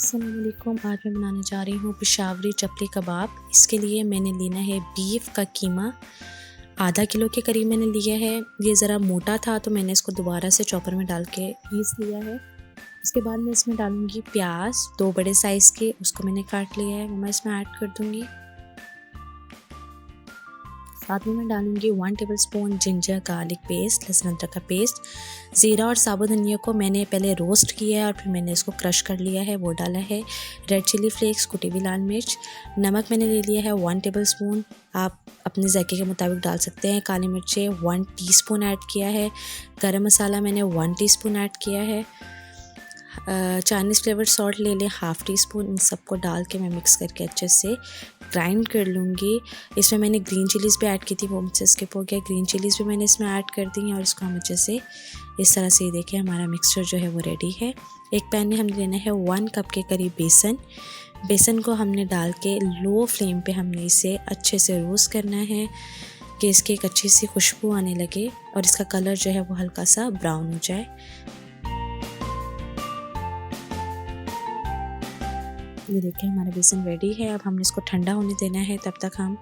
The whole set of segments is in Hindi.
अस्सलामुअलैकुम। आज मैं बनाने जा रही हूँ पेशावरी चपली कबाब। इसके लिए मैंने लेना है बीफ का कीमा, आधा किलो के करीब मैंने लिया है। ये ज़रा मोटा था तो मैंने इसको दोबारा से चॉपर में डाल के पीस लिया है। उसके बाद मैं इसमें डालूँगी प्याज, 2 बड़े साइज़ के, उसको मैंने काट लिया है, वो मैं इसमें ऐड कर दूँगी। साथ में मैं डालूँगी 1 टेबलस्पून जिंजर गार्लिक पेस्ट, लहसुन अदरक का पेस्ट। ज़ीरा और साबुत धनिया को मैंने पहले रोस्ट किया है और फिर मैंने इसको क्रश कर लिया है, वो डाला है। रेड चिली फ्लेक्स, कुटी हुई लाल मिर्च। नमक मैंने ले लिया है 1 टेबलस्पून, आप अपने जायके के मुताबिक डाल सकते हैं। काली मिर्चें 1 टीस्पून ऐड किया है। गरम मसाला मैंने 1 टीस्पून ऐड किया है। चाइनीज़ फ्लेवर सॉल्ट ले लें 1/2 टीस्पून। इन सबको डाल के मैं मिक्स करके अच्छे से ग्राइंड कर लूँगी। इसमें मैंने ग्रीन चिलीज़ भी ऐड की थी, वो मुझसे स्किप हो गया। ग्रीन चिलीज़ भी मैंने इसमें ऐड कर दी हैं और इसको हम अच्छे से इस तरह से देखिए हमारा मिक्सचर जो है वो रेडी है। एक पैन में हमने लेना है 1 कप के करीब बेसन को हमने डाल के लो फ्लेम पे हमने इसे अच्छे से रोस्ट करना है कि इसकी एक अच्छी सी खुशबू आने लगे और इसका कलर जो है वो हल्का सा ब्राउन हो जाए। ये देखिए हमारा बेसन रेडी है। अब हमने इसको ठंडा होने देना है। तब तक हम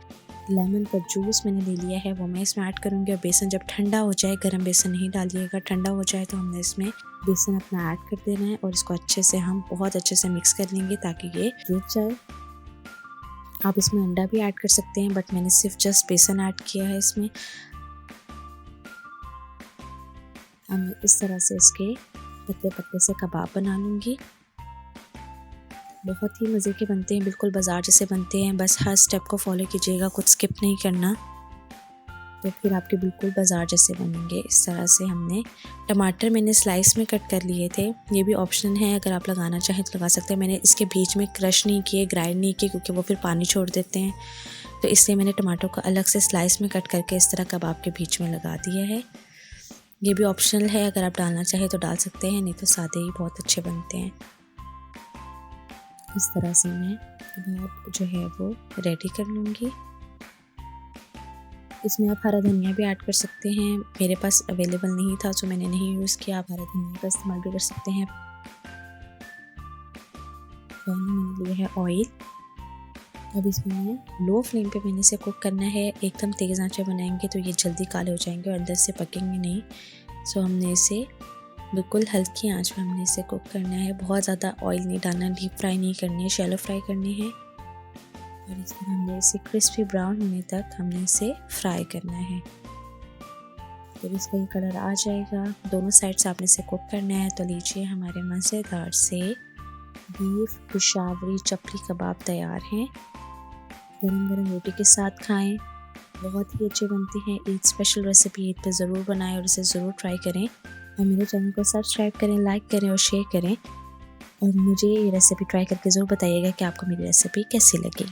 लेमन का जूस मैंने ले लिया है, वो मैं इसमें ऐड करूँगी। और बेसन जब ठंडा हो जाए, गर्म बेसन नहीं डालिएगा, ठंडा हो जाए तो हमने इसमें बेसन अपना ऐड कर देना है और इसको अच्छे से हम बहुत अच्छे से मिक्स कर लेंगे ताकि ये रुक जाए। आप इसमें अंडा भी ऐड कर सकते हैं, बट मैंने सिर्फ जस्ट बेसन ऐड किया है इसमें। अब मैं इस तरह से इसके पतले पतले से कबाब बना लूँगी। बहुत ही मज़े के बनते हैं, बिल्कुल बाज़ार जैसे बनते हैं। बस हर स्टेप को फॉलो कीजिएगा, कुछ स्किप नहीं करना, तो फिर आपके बिल्कुल बाज़ार जैसे बनेंगे। इस तरह से हमने टमाटर मैंने स्लाइस में कट कर लिए थे, ये भी ऑप्शन है, अगर आप लगाना चाहें तो लगा सकते हैं। मैंने इसके बीच में क्रश नहीं किए, ग्राइंड नहीं किए, क्योंकि वो फिर पानी छोड़ देते हैं, तो इसलिए मैंने टमाटर को अलग से स्लाइस में कट करके इस तरह कबाब के बीच में लगा दिया है। ये भी ऑप्शनल है, अगर आप डालना चाहें तो डाल सकते हैं, नहीं तो सादे ही बहुत अच्छे बनते हैं। इस तरह से मैं कबाब जो है वो रेडी कर लूँगी। इसमें आप हरा धनिया भी ऐड कर सकते हैं, मेरे पास अवेलेबल नहीं था तो मैंने नहीं यूज़ किया। आप हरा धनिया का इस्तेमाल भी कर सकते हैं। पैन में मैंने लिया है ऑयल। अब इसमें मैं लो फ्लेम पे मैंने इसे कुक करना है। एकदम तेज़ आंच पे बनाएंगे तो ये जल्दी काले हो जाएंगे और अंदर से पकेंगे नहीं। सो हमने इसे बिल्कुल हल्की आंच में हमने इसे कुक करना है। बहुत ज़्यादा ऑयल नहीं डालना, डीप फ्राई नहीं करनी है, शैलो फ्राई करनी है। और इस तरह हमने इसे क्रिस्पी ब्राउन होने तक हमने इसे फ्राई करना है। जब इसका ये कलर आ जाएगा, दोनों साइड से आपने इसे कुक करना है। तो लीजिए हमारे मज़ेदार से बीफ पेशावरी चपली कबाब तैयार हैं। गरम गरम रोटी के साथ खाएं, बहुत ही अच्छे बनते हैं। ईद स्पेशल रेसिपी ईद पे ज़रूर बनाएं और इसे ज़रूर ट्राई करें। और मेरे चैनल को सब्सक्राइब करें, लाइक करें और शेयर करें। और मुझे ये रेसिपी ट्राई करके ज़रूर बताइएगा कि आपको मेरी रेसिपी कैसी लगी।